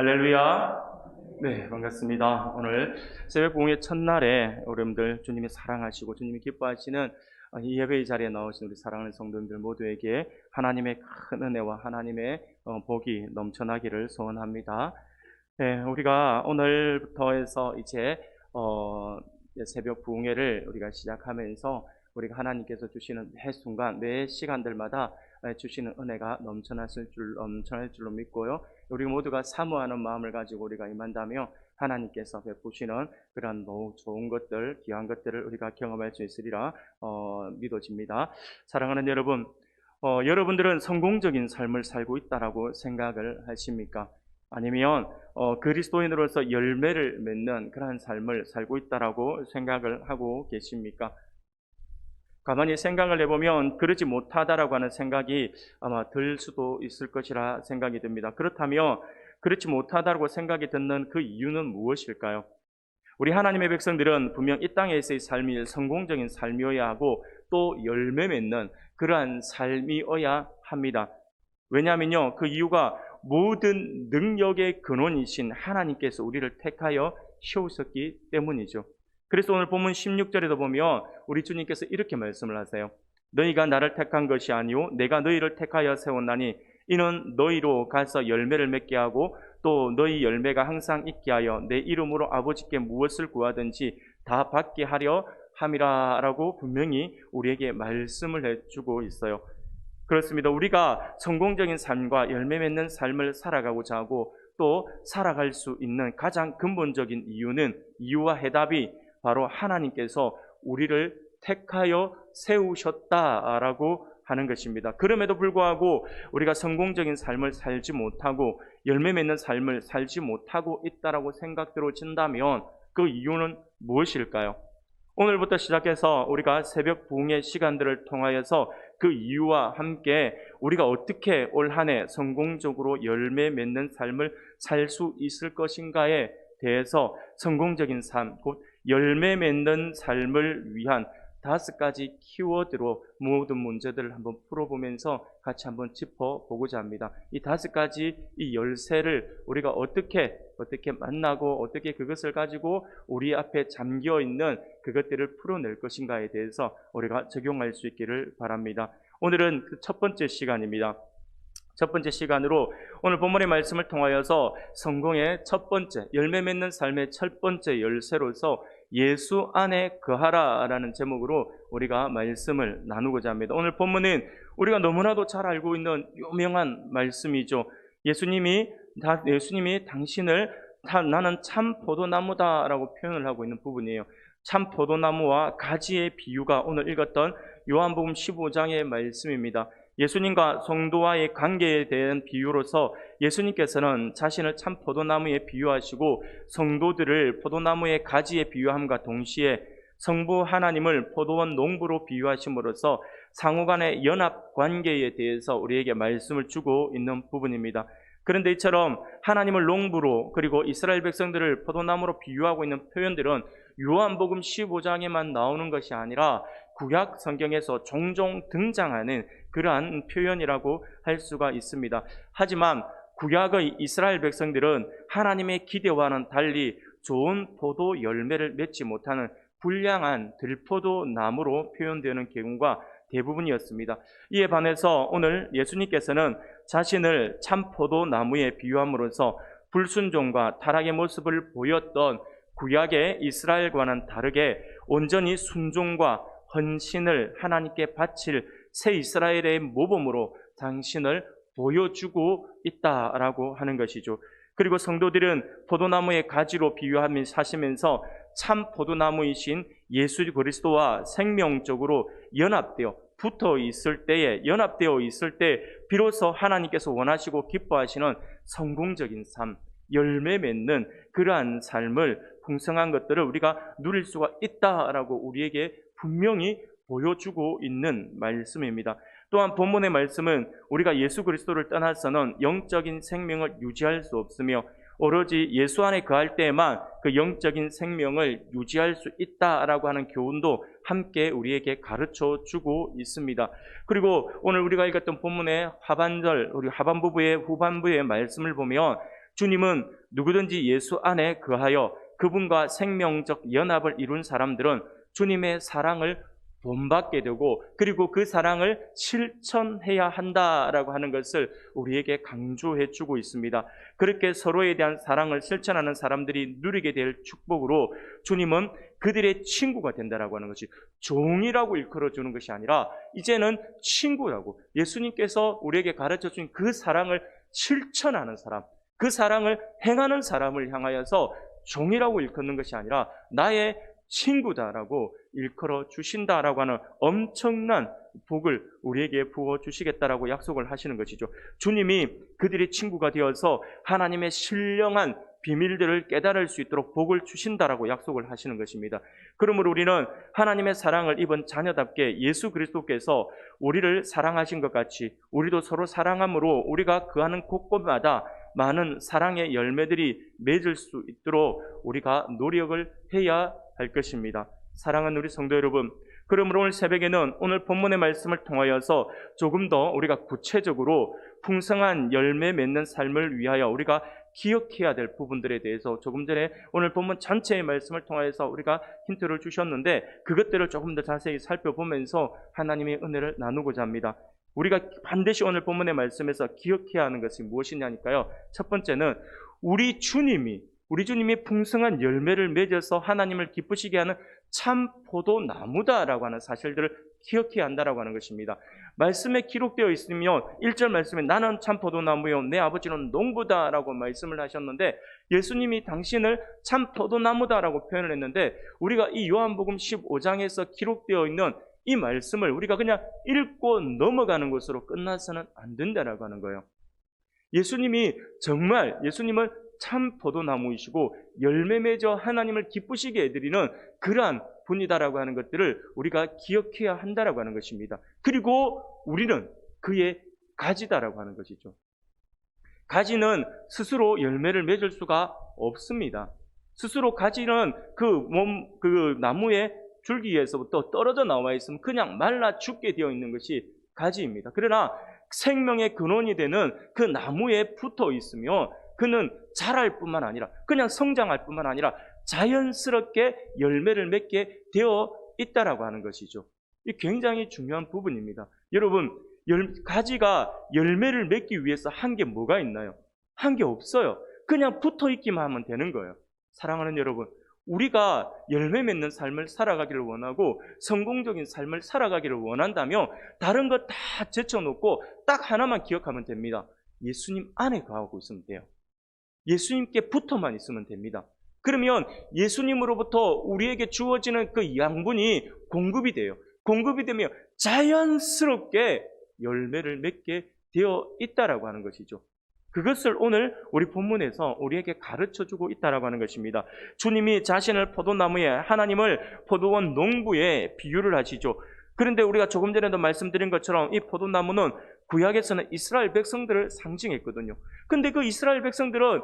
할렐루야. 네, 반갑습니다. 오늘 새벽 공의 첫날에 여러분들 주님이 사랑하시고 주님이 기뻐하시는 이 예배의 자리에 나오신 우리 사랑하는 성도님들 모두에게 하나님의 큰 은혜와 하나님의 복이 넘쳐나기를 소원합니다. 네, 우리가 오늘부터 해서 이제 새벽 부흥회를 우리가 시작하면서 우리가 하나님께서 주시는 매 순간 매 시간들마다 주시는 은혜가 넘쳐날 줄로 믿고요. 우리 모두가 사모하는 마음을 가지고 우리가 임한다면 하나님께서 베푸시는 그런 너무 좋은 것들, 귀한 것들을 우리가 경험할 수 있으리라 믿어집니다. 사랑하는 여러분, 여러분들은 성공적인 삶을 살고 있다라고 생각을 하십니까? 아니면 그리스도인으로서 열매를 맺는 그러한 삶을 살고 있다라고 생각을 하고 계십니까? 가만히 생각을 해보면 그러지 못하다라고 하는 생각이 아마 들 수도 있을 것이라 생각이 듭니다. 그렇다면 그렇지 못하다라고 생각이 드는 그 이유는 무엇일까요? 우리 하나님의 백성들은 분명 이 땅에서의 삶이 성공적인 삶이어야 하고 또 열매 맺는 그러한 삶이어야 합니다. 왜냐하면요, 그 이유가 모든 능력의 근원이신 하나님께서 우리를 택하여 세우셨기 때문이죠. 그래서 오늘 본문 16절에도 보면 우리 주님께서 이렇게 말씀을 하세요. 너희가 나를 택한 것이 아니오 내가 너희를 택하여 세웠나니 이는 너희로 가서 열매를 맺게 하고 또 너희 열매가 항상 있게 하여 내 이름으로 아버지께 무엇을 구하든지 다 받게 하려 함이라 라고 분명히 우리에게 말씀을 해주고 있어요. 그렇습니다. 우리가 성공적인 삶과 열매 맺는 삶을 살아가고자 하고 또 살아갈 수 있는 가장 근본적인 이유와 해답이 바로 하나님께서 우리를 택하여 세우셨다라고 하는 것입니다. 그럼에도 불구하고 우리가 성공적인 삶을 살지 못하고 열매 맺는 삶을 살지 못하고 있다라고 생각들어진다면 그 이유는 무엇일까요? 오늘부터 시작해서 우리가 새벽 부흥의 시간들을 통하여서 그 이유와 함께 우리가 어떻게 올 한 해 성공적으로 열매 맺는 삶을 살 수 있을 것인가에 대해서 성공적인 삶, 곧 열매 맺는 삶을 위한 5가지 키워드로 모든 문제들을 한번 풀어보면서 같이 한번 짚어보고자 합니다. 이 5가지 이 열쇠를 우리가 어떻게 만나고 어떻게 그것을 가지고 우리 앞에 잠겨있는 그것들을 풀어낼 것인가에 대해서 우리가 적용할 수 있기를 바랍니다. 오늘은 그 첫 번째 시간입니다. 첫 번째 시간으로 오늘 본문의 말씀을 통하여서 성공의 첫 번째, 열매 맺는 삶의 첫 번째 열쇠로서 예수 안에 거하라라는 제목으로 우리가 말씀을 나누고자 합니다. 오늘 본문은 우리가 너무나도 잘 알고 있는 유명한 말씀이죠. 예수님이 당신을 나는 참 포도나무다라고 표현을 하고 있는 부분이에요. 참 포도나무와 가지의 비유가 오늘 읽었던 요한복음 15장의 말씀입니다. 예수님과 성도와의 관계에 대한 비유로서 예수님께서는 자신을 참 포도나무에 비유하시고 성도들을 포도나무의 가지에 비유함과 동시에 성부 하나님을 포도원 농부로 비유하심으로써 상호간의 연합 관계에 대해서 우리에게 말씀을 주고 있는 부분입니다. 그런데 이처럼 하나님을 농부로 그리고 이스라엘 백성들을 포도나무로 비유하고 있는 표현들은 요한복음 15장에만 나오는 것이 아니라 구약 성경에서 종종 등장하는 그러한 표현이라고 할 수가 있습니다. 하지만 구약의 이스라엘 백성들은 하나님의 기대와는 달리 좋은 포도 열매를 맺지 못하는 불량한 들포도 나무로 표현되는 경우가 대부분이었습니다. 이에 반해서 오늘 예수님께서는 자신을 참 포도나무에 비유함으로써 불순종과 타락의 모습을 보였던 구약의 이스라엘과는 다르게 온전히 순종과 헌신을 하나님께 바칠 새 이스라엘의 모범으로 당신을 보여주고 있다라고 하는 것이죠. 그리고 성도들은 포도나무의 가지로 비유하며 사시면서 참 포도나무이신 예수 그리스도와 생명적으로 연합되어 있을 때 비로소 하나님께서 원하시고 기뻐하시는 성공적인 삶, 열매 맺는 그러한 삶을 풍성한 것들을 우리가 누릴 수가 있다라고 우리에게 분명히 보여주고 있는 말씀입니다. 또한 본문의 말씀은 우리가 예수 그리스도를 떠나서는 영적인 생명을 유지할 수 없으며 오로지 예수 안에 거할 때에만 그 영적인 생명을 유지할 수 있다라고 하는 교훈도 함께 우리에게 가르쳐 주고 있습니다. 그리고 오늘 우리가 읽었던 본문의 하반부의 말씀을 보면 주님은 누구든지 예수 안에 거하여 그분과 생명적 연합을 이룬 사람들은 주님의 사랑을 본받게 되고 그리고 그 사랑을 실천해야 한다라고 하는 것을 우리에게 강조해 주고 있습니다. 그렇게 서로에 대한 사랑을 실천하는 사람들이 누리게 될 축복으로 주님은 그들의 친구가 된다라고 하는 것이 종이라고 일컬어 주는 것이 아니라 이제는 친구라고 예수님께서 우리에게 가르쳐 준 그 사랑을 실천하는 사람, 그 사랑을 행하는 사람을 향하여서 종이라고 일컫는 것이 아니라 나의 친구다라고 일컬어 주신다라고 하는 엄청난 복을 우리에게 부어 주시겠다라고 약속을 하시는 것이죠. 주님이 그들의 친구가 되어서 하나님의 신령한 비밀들을 깨달을 수 있도록 복을 주신다라고 약속을 하시는 것입니다. 그러므로 우리는 하나님의 사랑을 입은 자녀답게 예수 그리스도께서 우리를 사랑하신 것 같이 우리도 서로 사랑함으로 우리가 거하는 곳곳마다 많은 사랑의 열매들이 맺을 수 있도록 우리가 노력을 해야 할 것입니다. 사랑하는 우리 성도 여러분, 그러므로 오늘 새벽에는 오늘 본문의 말씀을 통하여서 조금 더 우리가 구체적으로 풍성한 열매 맺는 삶을 위하여 우리가 기억해야 될 부분들에 대해서 조금 전에 오늘 본문 전체의 말씀을 통하여서 우리가 힌트를 주셨는데 그것들을 조금 더 자세히 살펴보면서 하나님의 은혜를 나누고자 합니다. 우리가 반드시 오늘 본문의 말씀에서 기억해야 하는 것이 무엇이냐니까요. 첫 번째는 우리 주님이 풍성한 열매를 맺어서 하나님을 기쁘시게 하는 참 포도나무다라고 하는 사실들을 기억해야 한다라고 하는 것입니다. 말씀에 기록되어 있으면 1절 말씀에 나는 참 포도나무요 내 아버지는 농부다라고 말씀을 하셨는데 예수님이 당신을 참 포도나무다라고 표현을 했는데 우리가 이 요한복음 15장에서 기록되어 있는 이 말씀을 우리가 그냥 읽고 넘어가는 것으로 끝나서는 안 된다라고 하는 거예요. 예수님은 참 포도나무이시고 열매 맺어 하나님을 기쁘시게 해드리는 그러한 분이다라고 하는 것들을 우리가 기억해야 한다라고 하는 것입니다. 그리고 우리는 그의 가지다라고 하는 것이죠. 가지는 스스로 열매를 맺을 수가 없습니다. 스스로 가지는 그 나무의 줄기에서부터 떨어져 나와 있으면 그냥 말라 죽게 되어 있는 것이 가지입니다. 그러나 생명의 근원이 되는 그 나무에 붙어 있으면 그는 자랄 뿐만 아니라 그냥 성장할 뿐만 아니라 자연스럽게 열매를 맺게 되어 있다라고 하는 것이죠. 이 굉장히 중요한 부분입니다. 여러분, 가지가 열매를 맺기 위해서 한 게 뭐가 있나요? 한 게 없어요. 그냥 붙어 있기만 하면 되는 거예요. 사랑하는 여러분, 우리가 열매 맺는 삶을 살아가기를 원하고 성공적인 삶을 살아가기를 원한다면 다른 거 다 제쳐놓고 딱 하나만 기억하면 됩니다. 예수님 안에 거하고 있으면 돼요. 예수님께 붙어만 있으면 됩니다. 그러면 예수님으로부터 우리에게 주어지는 그 양분이 공급이 돼요. 공급이 되면 자연스럽게 열매를 맺게 되어 있다라고 하는 것이죠. 그것을 오늘 우리 본문에서 우리에게 가르쳐주고 있다라고 하는 것입니다. 주님이 자신을 포도나무에 하나님을 포도원 농부에 비유를 하시죠. 그런데 우리가 조금 전에도 말씀드린 것처럼 이 포도나무는 구약에서는 이스라엘 백성들을 상징했거든요. 근데 그 이스라엘 백성들은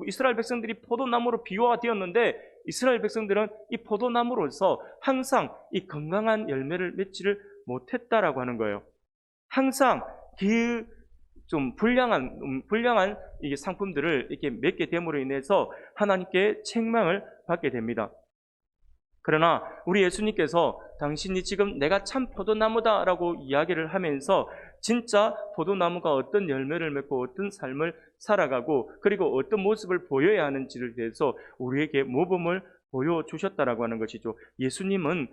이스라엘 백성들이 포도나무로 비유가 되었는데 이스라엘 백성들은 이 포도나무로서 항상 이 건강한 열매를 맺지를 못했다라고 하는 거예요. 항상 좀 불량한 이 상품들을 이렇게 맺게 됨으로 인해서 하나님께 책망을 받게 됩니다. 그러나 우리 예수님께서 당신이 지금 내가 참 포도나무다라고 이야기를 하면서 진짜 포도나무가 어떤 열매를 맺고 어떤 삶을 살아가고 그리고 어떤 모습을 보여야 하는지를 대해서 우리에게 모범을 보여주셨다라고 하는 것이죠. 예수님은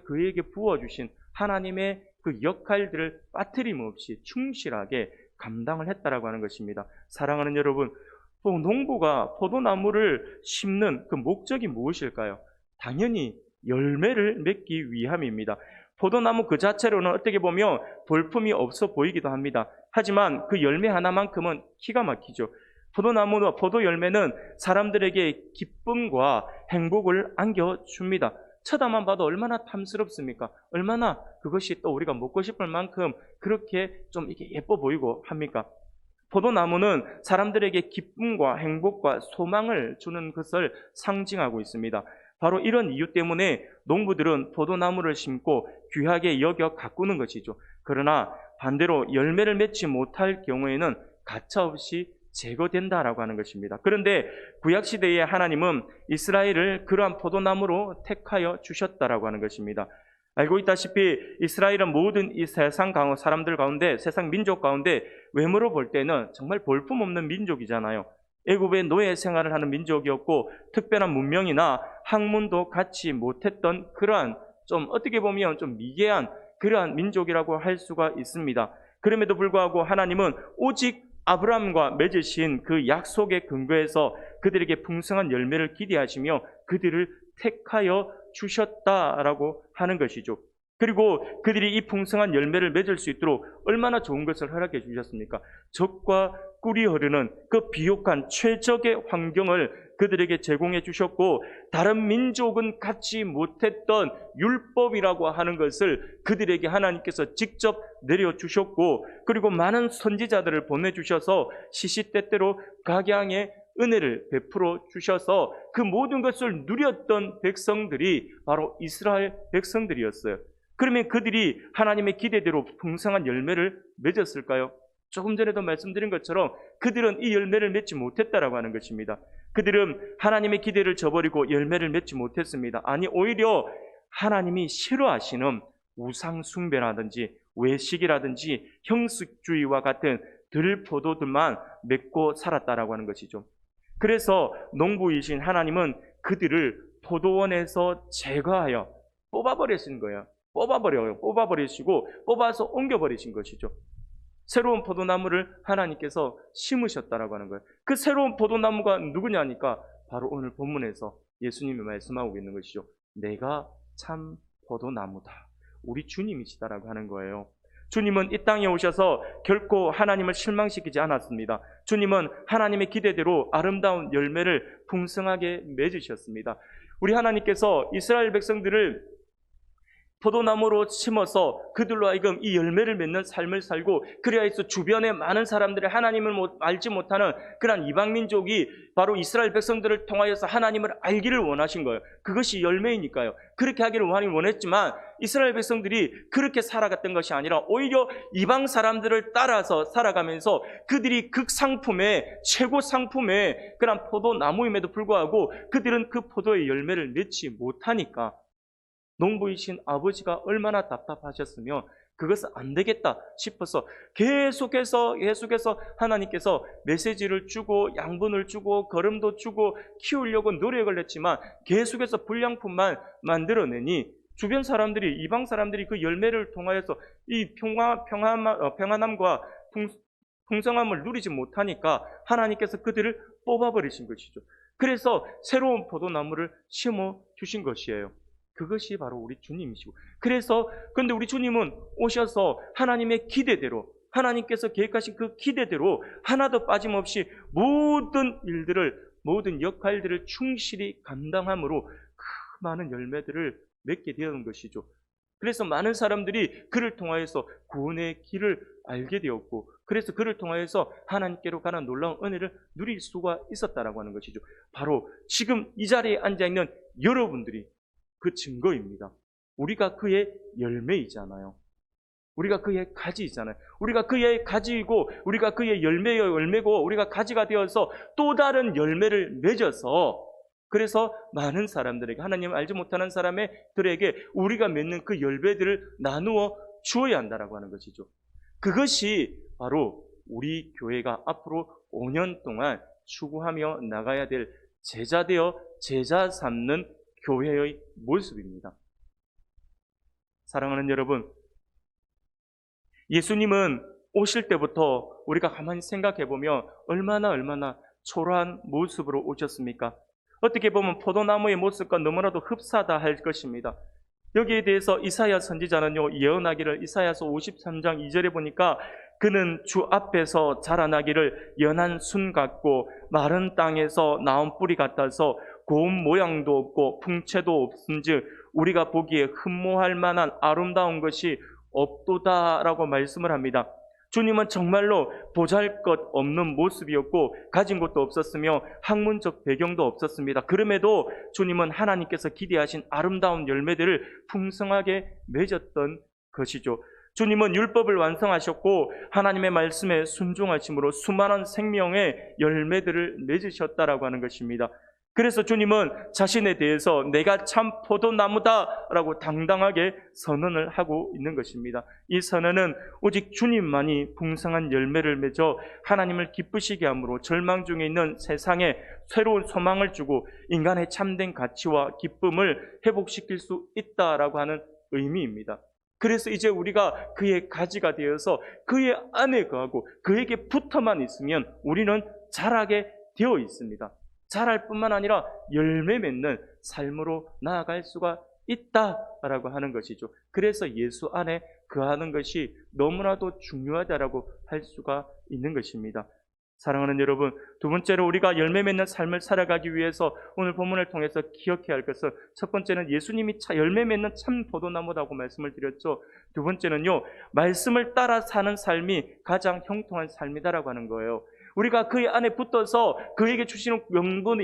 그에게 부어주신 하나님의 그 역할들을 빠트림 없이 충실하게 감당을 했다라고 하는 것입니다. 사랑하는 여러분, 농부가 포도나무를 심는 그 목적이 무엇일까요? 당연히 열매를 맺기 위함입니다. 포도나무 그 자체로는 어떻게 보면 볼품이 없어 보이기도 합니다. 하지만 그 열매 하나만큼은 기가 막히죠. 포도나무와 포도 열매는 사람들에게 기쁨과 행복을 안겨줍니다. 쳐다만 봐도 얼마나 탐스럽습니까? 얼마나 그것이 또 우리가 먹고 싶을 만큼 그렇게 좀 이렇게 예뻐 보이고 합니까? 포도나무는 사람들에게 기쁨과 행복과 소망을 주는 것을 상징하고 있습니다. 바로 이런 이유 때문에 농부들은 포도나무를 심고 귀하게 여겨 가꾸는 것이죠. 그러나 반대로 열매를 맺지 못할 경우에는 가차없이 제거된다라고 하는 것입니다. 그런데 구약시대에 하나님은 이스라엘을 그러한 포도나무로 택하여 주셨다라고 하는 것입니다. 알고 있다시피 이스라엘은 모든 이 세상 사람들 가운데, 세상 민족 가운데 외모로 볼 때는 정말 볼품없는 민족이잖아요. 애굽의 노예 생활을 하는 민족이었고 특별한 문명이나 학문도 갖지 못했던 그러한 좀 어떻게 보면 좀 미개한 그러한 민족이라고 할 수가 있습니다. 그럼에도 불구하고 하나님은 오직 아브라함과 맺으신 그 약속의 근거에서 그들에게 풍성한 열매를 기대하시며 그들을 택하여 주셨다라고 하는 것이죠. 그리고 그들이 이 풍성한 열매를 맺을 수 있도록 얼마나 좋은 것을 허락해 주셨습니까? 젖과 꿀이 흐르는 그 비옥한 최적의 환경을 그들에게 제공해 주셨고 다른 민족은 갖지 못했던 율법이라고 하는 것을 그들에게 하나님께서 직접 내려주셨고 그리고 많은 선지자들을 보내주셔서 시시때때로 각양의 은혜를 베풀어 주셔서 그 모든 것을 누렸던 백성들이 바로 이스라엘 백성들이었어요. 그러면 그들이 하나님의 기대대로 풍성한 열매를 맺었을까요? 조금 전에도 말씀드린 것처럼 그들은 이 열매를 맺지 못했다라고 하는 것입니다. 그들은 하나님의 기대를 저버리고 열매를 맺지 못했습니다. 아니 오히려 하나님이 싫어하시는 우상 숭배라든지 외식이라든지 형식주의와 같은 들포도들만 맺고 살았다라고 하는 것이죠. 그래서 농부이신 하나님은 그들을 포도원에서 제거하여 뽑아버리신 거예요. 뽑아버리시고 뽑아서 옮겨버리신 것이죠. 새로운 포도나무를 하나님께서 심으셨다라고 하는 거예요. 그 새로운 포도나무가 누구냐니까 바로 오늘 본문에서 예수님이 말씀하고 있는 것이죠. 내가 참 포도나무다. 우리 주님이시다라고 하는 거예요. 주님은 이 땅에 오셔서 결코 하나님을 실망시키지 않았습니다. 주님은 하나님의 기대대로 아름다운 열매를 풍성하게 맺으셨습니다. 우리 하나님께서 이스라엘 백성들을 포도나무로 심어서 그들로 하여금 이 열매를 맺는 삶을 살고 그래야 해서 주변의 많은 사람들이 하나님을 알지 못하는 그런 이방민족이 바로 이스라엘 백성들을 통하여서 하나님을 알기를 원하신 거예요. 그것이 열매이니까요. 그렇게 하기를 원했지만 이스라엘 백성들이 그렇게 살아갔던 것이 아니라 오히려 이방 사람들을 따라서 살아가면서 그들이 극상품의 최고 상품의 그런 포도나무임에도 불구하고 그들은 그 포도의 열매를 맺지 못하니까 농부이신 아버지가 얼마나 답답하셨으며 그것은 안 되겠다 싶어서 계속해서 하나님께서 메시지를 주고 양분을 주고 거름도 주고 키우려고 노력을 했지만 계속해서 불량품만 만들어내니 주변 사람들이 이방 사람들이 그 열매를 통하여서 이 평안함과 풍성함을 누리지 못하니까 하나님께서 그들을 뽑아버리신 것이죠. 그래서 새로운 포도나무를 심어 주신 것이에요. 그것이 바로 우리 주님이시고 그런데 우리 주님은 오셔서 하나님의 기대대로 하나님께서 계획하신 그 기대대로 하나도 빠짐없이 모든 역할들을 충실히 감당함으로 그 많은 열매들을 맺게 되는 것이죠. 그래서 많은 사람들이 그를 통하여서 구원의 길을 알게 되었고 그래서 그를 통하여서 하나님께로 가는 놀라운 은혜를 누릴 수가 있었다라고 하는 것이죠. 바로 지금 이 자리에 앉아있는 여러분들이 그 증거입니다. 우리가 그의 열매이잖아요. 우리가 그의 가지이잖아요. 우리가 그의 가지이고 우리가 그의 열매고 우리가 가지가 되어서 또 다른 열매를 맺어서 그래서 많은 사람들에게 하나님을 알지 못하는 사람들에게 우리가 맺는 그 열매들을 나누어 주어야 한다라고 하는 것이죠. 그것이 바로 우리 교회가 앞으로 5년 동안 추구하며 나가야 될 제자되어 제자 삼는 교회의 모습입니다. 사랑하는 여러분, 예수님은 오실 때부터 우리가 가만히 생각해 보면 얼마나 초라한 모습으로 오셨습니까? 어떻게 보면 포도나무의 모습과 너무나도 흡사하다 할 것입니다. 여기에 대해서 이사야 선지자는요 예언하기를 이사야서 53장 2절에 보니까 그는 주 앞에서 자라나기를 연한 순 같고 마른 땅에서 나온 뿌리 같아서 고운 모양도 없고 풍채도 없은즉 우리가 보기에 흠모할 만한 아름다운 것이 없도다라고 말씀을 합니다. 주님은 정말로 보잘것없는 모습이었고 가진 것도 없었으며 학문적 배경도 없었습니다. 그럼에도 주님은 하나님께서 기대하신 아름다운 열매들을 풍성하게 맺었던 것이죠. 주님은 율법을 완성하셨고 하나님의 말씀에 순종하심으로 수많은 생명의 열매들을 맺으셨다라고 하는 것입니다. 그래서 주님은 자신에 대해서 내가 참 포도나무다라고 당당하게 선언을 하고 있는 것입니다. 이 선언은 오직 주님만이 풍성한 열매를 맺어 하나님을 기쁘시게 함으로 절망 중에 있는 세상에 새로운 소망을 주고 인간의 참된 가치와 기쁨을 회복시킬 수 있다라고 하는 의미입니다. 그래서 이제 우리가 그의 가지가 되어서 그의 안에 거하고 그에게 붙어만 있으면 우리는 자라게 되어 있습니다. 자랄 뿐만 아니라 열매 맺는 삶으로 나아갈 수가 있다라고 하는 것이죠. 그래서 예수 안에 거하는 것이 너무나도 중요하다라고 할 수가 있는 것입니다. 사랑하는 여러분, 두 번째로 우리가 열매 맺는 삶을 살아가기 위해서 오늘 본문을 통해서 기억해야 할 것은, 첫 번째는 예수님이 열매 맺는 참 포도나무라고 말씀을 드렸죠. 두 번째는요, 말씀을 따라 사는 삶이 가장 형통한 삶이다라고 하는 거예요. 우리가 그의 안에 붙어서 그에게 주시는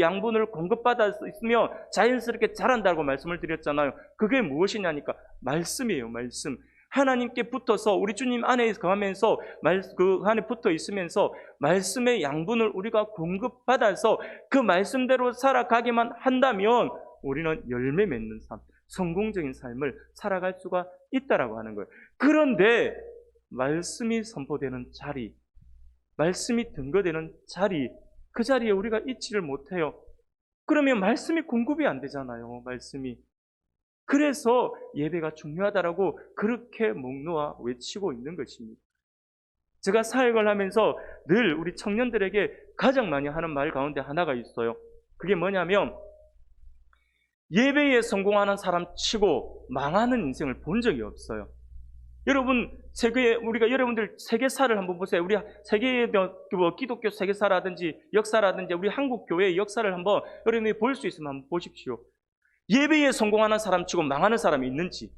양분을 공급받아 있으면 자연스럽게 자란다고 말씀을 드렸잖아요. 그게 무엇이냐니까 말씀이에요. 말씀. 하나님께 붙어서 우리 주님 안에 거하면서 그 안에 붙어 있으면서 말씀의 양분을 우리가 공급받아서 그 말씀대로 살아가기만 한다면 우리는 열매 맺는 삶, 성공적인 삶을 살아갈 수가 있다라고 하는 거예요. 그런데 말씀이 선포되는 자리, 말씀이 등거되는 자리, 그 자리에 우리가 있지를 못해요. 그러면 말씀이 공급이 안 되잖아요. 말씀이. 그래서 예배가 중요하다라고 그렇게 목 놓아 외치고 있는 것입니다. 제가 사역을 하면서 늘 우리 청년들에게 가장 많이 하는 말 가운데 하나가 있어요. 그게 뭐냐면, 예배에 성공하는 사람 치고 망하는 인생을 본 적이 없어요. 여러분, 우리가 여러분들 세계사를 한번 보세요. 우리 세계의 기독교 세계사라든지 역사라든지 우리 한국 교회의 역사를 한번 여러분이 볼 수 있으면 한번 보십시오. 예배에 성공하는 사람 치고 망하는 사람이 있는지,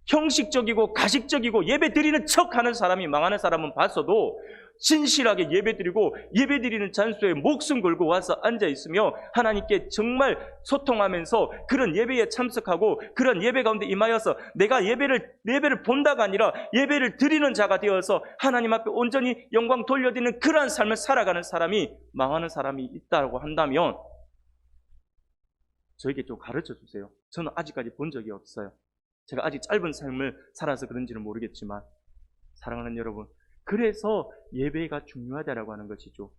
형식적이고 가식적이고 예배 드리는 척 하는 사람이 망하는 사람은 봤어도 진실하게 예배 드리고 예배 드리는 장소에 목숨 걸고 와서 앉아 있으며 하나님께 정말 소통하면서 그런 예배에 참석하고 그런 예배 가운데 임하여서 내가 예배를 본다가 아니라 예배를 드리는 자가 되어서 하나님 앞에 온전히 영광 돌려드리는 그러한 삶을 살아가는 사람이 망하는 사람이 있다고 한다면 저에게 좀 가르쳐 주세요. 저는 아직까지 본 적이 없어요. 제가 아직 짧은 삶을 살아서 그런지는 모르겠지만, 사랑하는 여러분, 그래서 예배가 중요하다라고 하는 것이죠.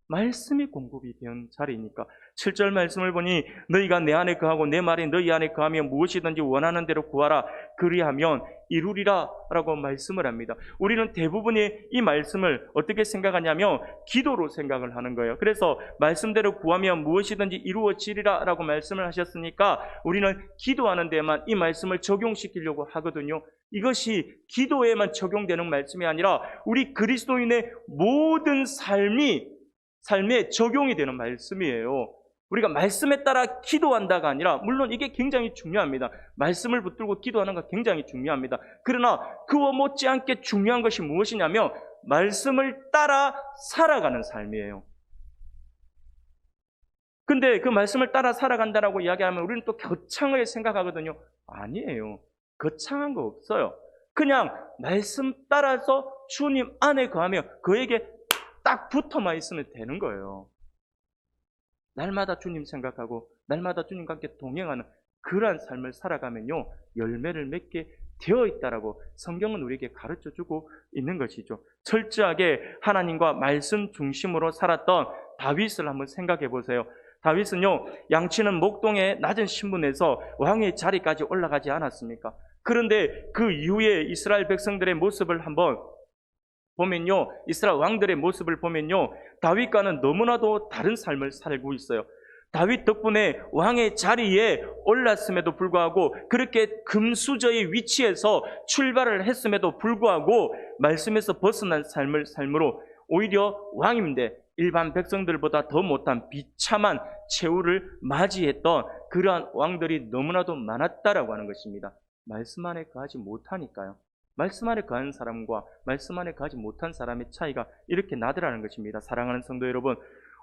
말씀이 공급이 된 자리니까. 7절 말씀을 보니 너희가 내 안에 거하고 내 말이 너희 안에 거하면 무엇이든지 원하는 대로 구하라 그리하면 이루리라 라고 말씀을 합니다. 우리는 대부분의 이 말씀을 어떻게 생각하냐면 기도로 생각을 하는 거예요. 그래서 말씀대로 구하면 무엇이든지 이루어지리라 라고 말씀을 하셨으니까 우리는 기도하는 데만 이 말씀을 적용시키려고 하거든요. 이것이 기도에만 적용되는 말씀이 아니라 우리 그리스도인의 모든 삶에 적용이 되는 말씀이에요. 우리가 말씀에 따라 기도한다가 아니라, 물론 이게 굉장히 중요합니다. 말씀을 붙들고 기도하는 거 굉장히 중요합니다. 그러나 그와 못지않게 중요한 것이 무엇이냐면 말씀을 따라 살아가는 삶이에요. 근데 그 말씀을 따라 살아간다라고 이야기하면 우리는 또 거창하게 생각하거든요. 아니에요. 거창한 거 없어요. 그냥 말씀 따라서 주님 안에 거하며 그에게 딱 붙어만 있으면 되는 거예요. 날마다 주님 생각하고 날마다 주님과 함께 동행하는 그러한 삶을 살아가면요 열매를 맺게 되어 있다라고 성경은 우리에게 가르쳐주고 있는 것이죠. 철저하게 하나님과 말씀 중심으로 살았던 다윗을 한번 생각해 보세요. 다윗은요 양치는 목동의 낮은 신분에서 왕의 자리까지 올라가지 않았습니까? 그런데 그 이후에 이스라엘 백성들의 모습을 한번 보면요, 이스라엘 왕들의 모습을 보면요, 다윗과는 너무나도 다른 삶을 살고 있어요. 다윗 덕분에 왕의 자리에 올랐음에도 불구하고 그렇게 금수저의 위치에서 출발을 했음에도 불구하고 말씀에서 벗어난 삶으로 오히려 왕인데 일반 백성들보다 더 못한 비참한 최후를 맞이했던 그러한 왕들이 너무나도 많았다라고 하는 것입니다. 말씀 안에 거하지 못하니까요. 말씀 안에 거하는 사람과 말씀 안에 거하지 못한 사람의 차이가 이렇게 나더라는 것입니다. 사랑하는 성도 여러분,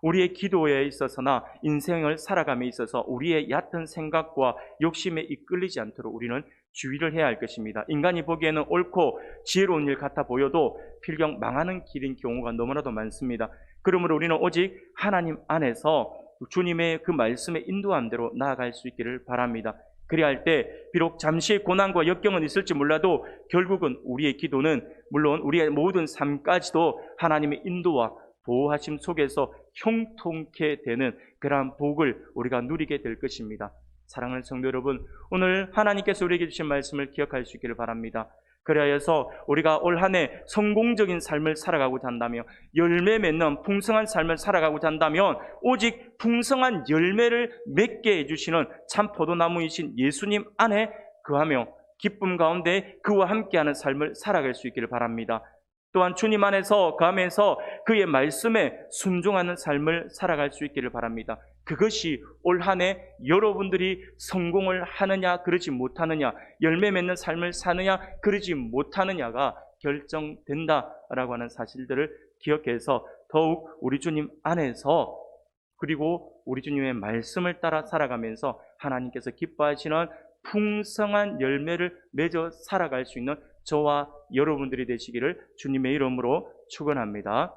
우리의 기도에 있어서나 인생을 살아감에 있어서 우리의 얕은 생각과 욕심에 이끌리지 않도록 우리는 주의를 해야 할 것입니다. 인간이 보기에는 옳고 지혜로운 일 같아 보여도 필경 망하는 길인 경우가 너무나도 많습니다. 그러므로 우리는 오직 하나님 안에서 주님의 그 말씀에 인도한 대로 나아갈 수 있기를 바랍니다. 그래야 할 때 비록 잠시의 고난과 역경은 있을지 몰라도 결국은 우리의 기도는 물론 우리의 모든 삶까지도 하나님의 인도와 보호하심 속에서 형통케 되는 그러한 복을 우리가 누리게 될 것입니다. 사랑하는 성도 여러분, 오늘 하나님께서 우리에게 주신 말씀을 기억할 수 있기를 바랍니다. 그리하여서 우리가 올 한 해 성공적인 삶을 살아가고자 한다면, 열매 맺는 풍성한 삶을 살아가고자 한다면 오직 풍성한 열매를 맺게 해주시는 참 포도나무이신 예수님 안에 거하며 기쁨 가운데 그와 함께하는 삶을 살아갈 수 있기를 바랍니다. 또한 주님 안에서 거하면서 그의 말씀에 순종하는 삶을 살아갈 수 있기를 바랍니다. 그것이 올 한 해 여러분들이 성공을 하느냐 그러지 못하느냐, 열매 맺는 삶을 사느냐 그러지 못하느냐가 결정된다라고 하는 사실들을 기억해서 더욱 우리 주님 안에서 그리고 우리 주님의 말씀을 따라 살아가면서 하나님께서 기뻐하시는 풍성한 열매를 맺어 살아갈 수 있는 저와 여러분들이 되시기를 주님의 이름으로 축원합니다.